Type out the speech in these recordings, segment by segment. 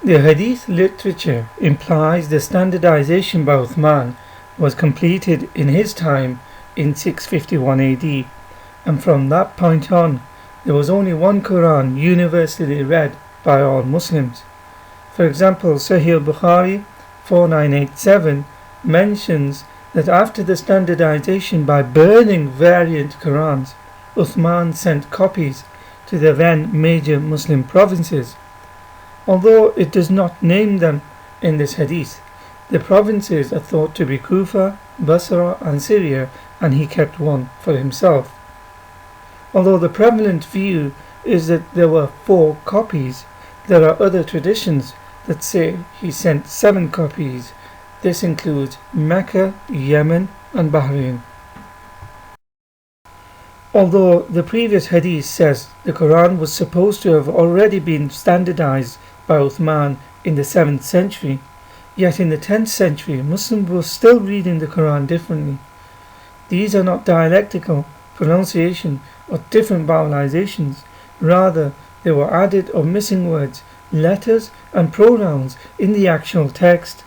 The hadith literature implies the standardization by Uthman was completed in his time in 651 AD, and from that point on there was only one Quran universally read by all Muslims. For example, Sahih al-Bukhari 4987 mentions that after the standardization by burning variant Qurans, Uthman sent copies to the then major Muslim provinces. Although it does not name them in this hadith, the provinces are thought to be Kufa, Basra and Syria, and he kept one for himself. Although the prevalent view is that there were 4 copies, there are other traditions that say he sent 7 copies. This includes Mecca, Yemen and Bahrain. Although the previous hadith says the Quran was supposed to have already been standardized by Uthman in the 7th century, yet in the 10th century Muslims were still reading the Quran differently. These are not dialectical pronunciation or different vowelizations, rather they were added or missing words, letters and pronouns in the actual text.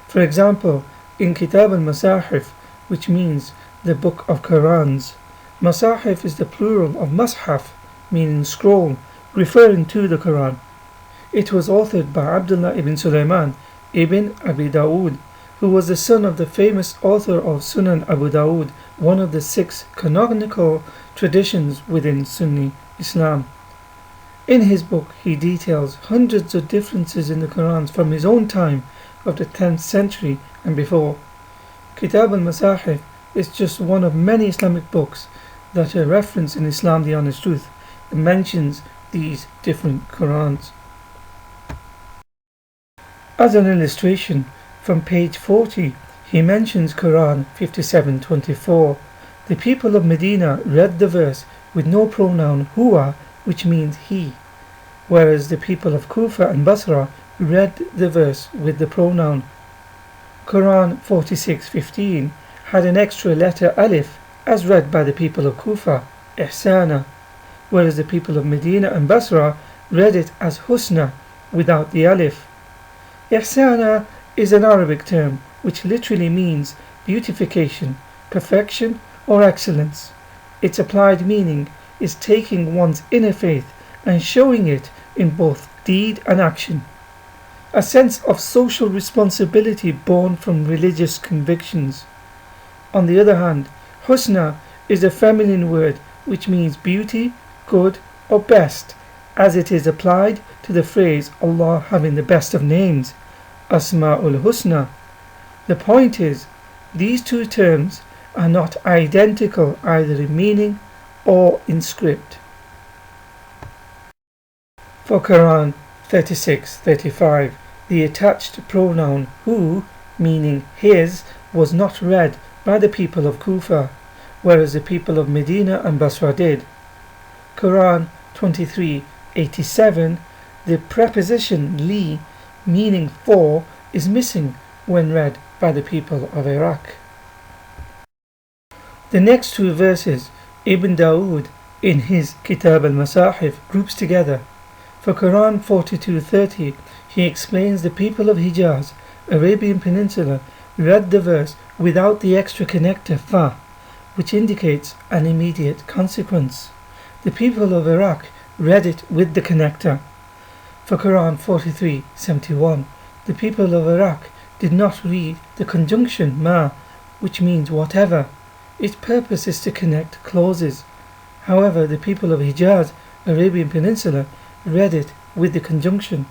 For example, in Kitab al-Masahif, which means the book of Qurans, Masahif is the plural of Mashaf, meaning scroll, referring to the Quran. It was authored by Abdullah ibn Sulaiman ibn Abi Dawood, who was the son of the famous author of Sunan Abu Dawood, one of the 6 canonical traditions within Sunni Islam. In his book he details hundreds of differences in the Qurans from his own time of the 10th century and before. Kitab al-Masahif is just one of many Islamic books that are referenced in Islam the Honest Truth and mentions these different Qurans. As an illustration, from page 40, he mentions Quran 57:24. The people of Medina read the verse with no pronoun huwa, which means he, whereas the people of Kufa and Basra read the verse with the pronoun. Quran 46:15 had an extra letter alif as read by the people of Kufa, ihsana, whereas the people of Medina and Basra read it as husna without the alif. Ihsana is an Arabic term which literally means beautification, perfection or excellence. Its applied meaning is taking one's inner faith and showing it in both deed and action. A sense of social responsibility born from religious convictions. On the other hand, husna is a feminine word which means beauty, good or best, as it is applied to the phrase Allah having the best of names, Asma'ul Husna. The point is, these two terms are not identical either in meaning or in script. For Quran 36:35, the attached pronoun hu, meaning his, was not read by the people of Kufa, whereas the people of Medina and Basra did. Quran 23:87, the preposition li, meaning for, is missing when read by the people of Iraq. The next 2 verses Ibn Dawood in his Kitab al-Masahif groups together. For Quran 42:30, he explains the people of Hijaz, Arabian Peninsula, read the verse without the extra connector fa, which indicates an immediate consequence. The people of Iraq read it with the connector. For Quran 43:71, the people of Iraq did not read the conjunction ma, which means whatever. Its purpose is to connect clauses. However, the people of Hijaz, Arabian Peninsula, read it with the conjunction.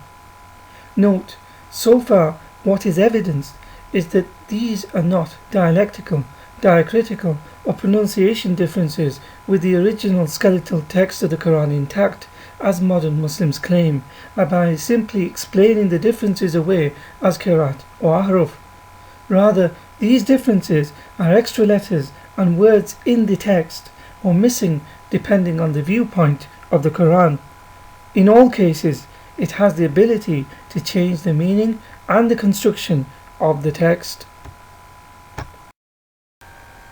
Note, so far what is evidenced is that these are not dialectical, diacritical or pronunciation differences with the original skeletal text of the Quran intact, as modern Muslims claim, by simply explaining the differences away as qiraat or ahruf. Rather, these differences are extra letters and words in the text, or missing depending on the viewpoint of the Quran. In all cases, it has the ability to change the meaning and the construction of the text.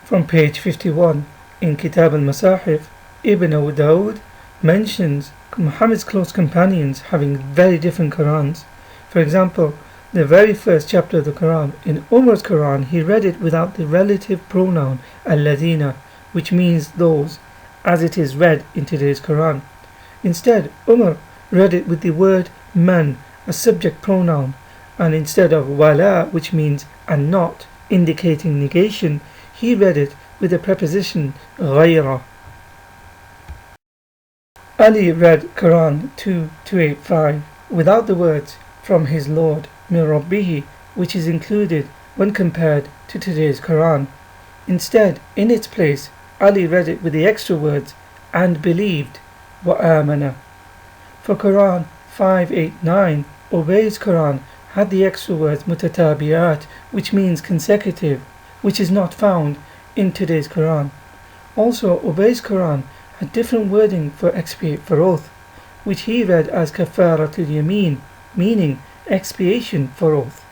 From page 51 in Kitab al-Masahif, Ibn Abu Dawood mentions Muhammad's close companions having very different Qurans. For example, the very first chapter of the Quran, in Umar's Quran, he read it without the relative pronoun alladina, which means those, as it is read in today's Quran. Instead, Umar read it with the word man, a subject pronoun, and instead of wala, which means and not, indicating negation, he read it with the preposition ghayra. Ali read Quran 2:285 without the words from his Lord min Rabbihi, which is included when compared to today's Quran. Instead, in its place, Ali read it with the extra words and believed wa amana. For Quran 589, Ubay's Quran had the extra words mutatabi'at, which means consecutive, which is not found in today's Quran. Also, Ubay's Quran had different wording for expiate for oath, which he read as kafaratul yameen, meaning expiation for oath.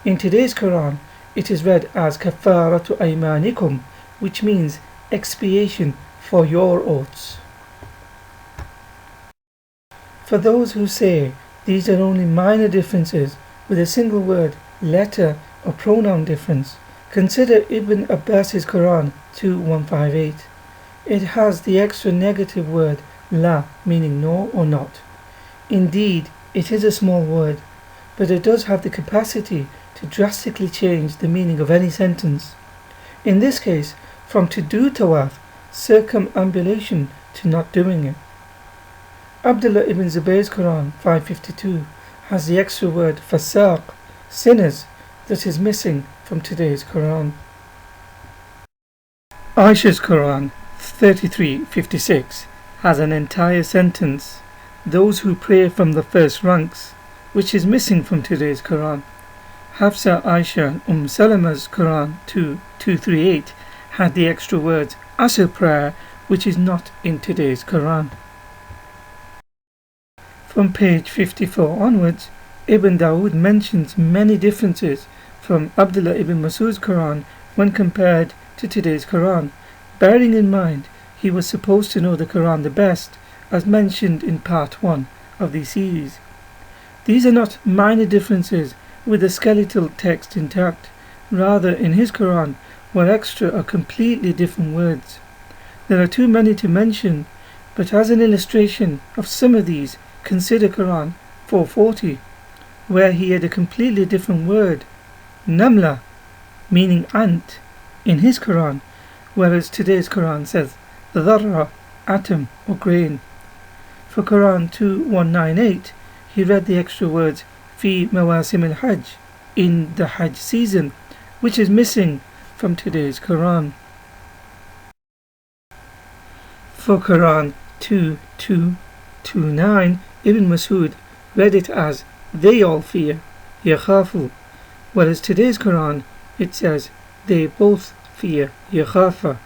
In today's Quran, it is read as kafaratu aymanikum, which means expiation for your oaths. For those who say these are only minor differences with a single word, letter or pronoun difference, consider Ibn Abbas's Quran 2:158. It has the extra negative word la, meaning no or not. Indeed, it is a small word, but it does have the capacity to drastically change the meaning of any sentence. In this case, from to do tawaf, circumambulation, to not doing it. Abdullah ibn Zubayr's Quran 5:52 has the extra word fasaq, sinners, that is missing from today's Quran. Aisha's Quran 33:56 has an entire sentence, those who pray from the first ranks, which is missing from today's Quran. Hafsa, Aisha and Salama's Quran 2:238 had the extra words Asr prayer, which is not in today's Quran. From page 54 onwards, Ibn Dawood mentions many differences from Abdullah ibn Masud's Quran when compared to today's Quran, bearing in mind he was supposed to know the Quran the best, as mentioned in part 1 of the series. These are not minor differences with the skeletal text intact, rather in his Quran were extra or completely different words. There are too many to mention, but as an illustration of some of these, consider Quran 440, where he had a completely different word, namla, meaning ant, in his Quran, whereas today's Quran says dharra, atom or grain. For Quran 2:198, he read the extra words fi mawasim al-hajj, in the Hajj season, which is missing from today's Quran. For Quran 2:229, Ibn Masud read it as they all fear, yakhafu, whereas today's Quran it says they both fear, yakhafa.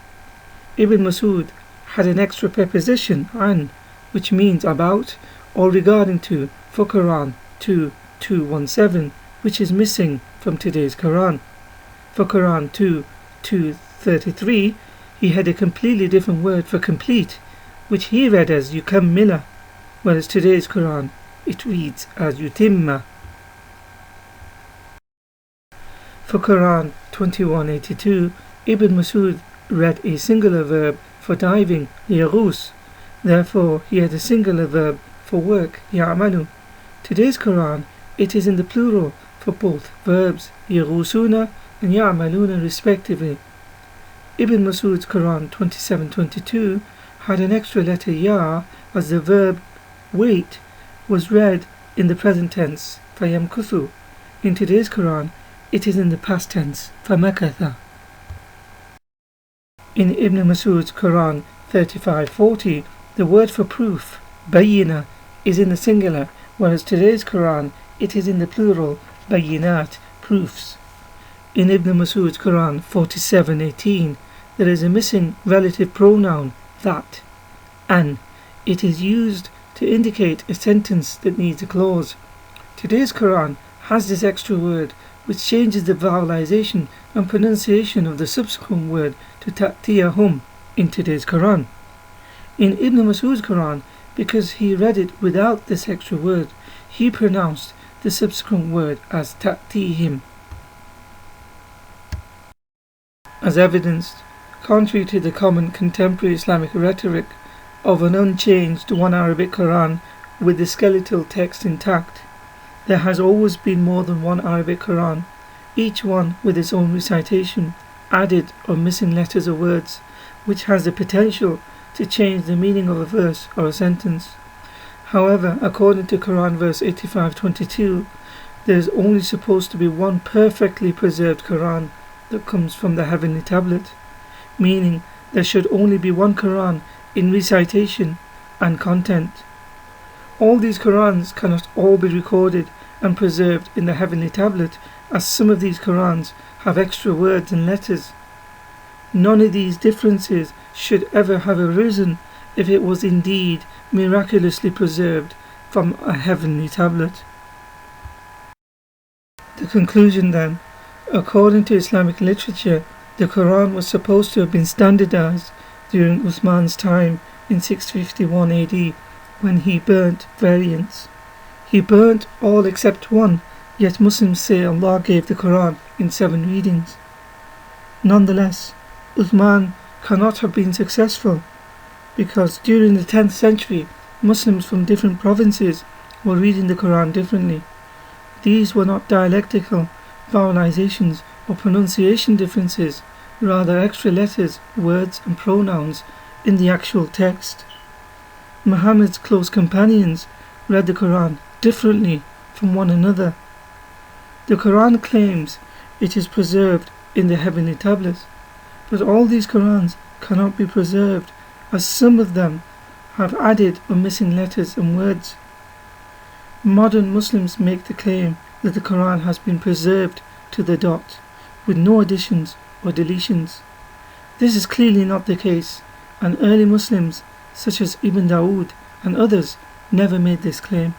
Ibn Masud had an extra preposition an, which means about or regarding to, for Quran 2:217, which is missing from today's Quran. For Quran 2:233, he had a completely different word for complete, which he read as yukammila, whereas today's Quran it reads as yutimma. For Quran 21:82, Ibn Masud read a singular verb for diving, yaghus, therefore he had a singular verb for work, ya'malu. Today's Quran, it is in the plural for both verbs, yaghusuna and ya'maluna respectively. Ibn Masud's Quran 27:22 had an extra letter ya, as the verb wait was read in the present tense, fayamkuthu. In today's Quran, it is in the past tense, famakatha. In Ibn Masud's Quran 35:40, the word for proof, bayina, is in the singular, whereas today's Quran, it is in the plural, bayinat, proofs. In Ibn Masud's Quran 47:18, there is a missing relative pronoun, that, and it is used to indicate a sentence that needs a clause. Today's Quran has this extra word, which changes the vowelization and pronunciation of the subsequent word to ta'tiyahum in today's Quran. In Ibn Masud's Quran, because he read it without this extra word, he pronounced the subsequent word as ta'tihim. As evidenced, contrary to the common contemporary Islamic rhetoric of an unchanged one Arabic Quran with the skeletal text intact, there has always been more than one Arabic Quran, each one with its own recitation, added or missing letters or words, which has the potential to change the meaning of a verse or a sentence. However, according to Quran verse 85:22, there is only supposed to be one perfectly preserved Quran that comes from the heavenly tablet, meaning there should only be one Quran in recitation and content. All these Qurans cannot all be recorded and preserved in the heavenly tablet, as some of these Qurans have extra words and letters. None of these differences should ever have arisen if it was indeed miraculously preserved from a heavenly tablet. The conclusion then, according to Islamic literature, the Quran was supposed to have been standardized during Uthman's time in 651 AD, when he burnt variance. He burnt all except one, yet Muslims say Allah gave the Quran in 7 readings. Nonetheless, Uthman cannot have been successful, because during the 10th century, Muslims from different provinces were reading the Quran differently. These were not dialectical vowelizations or pronunciation differences, rather extra letters, words and pronouns in the actual text. Muhammad's close companions read the Quran differently from one another. The Quran claims it is preserved in the heavenly tablets, but all these Qurans cannot be preserved, as some of them have added or missing letters and words. Modern Muslims make the claim that the Quran has been preserved to the dot, with no additions or deletions. This is clearly not the case, and early Muslims such as Ibn Dawood and others never made this claim.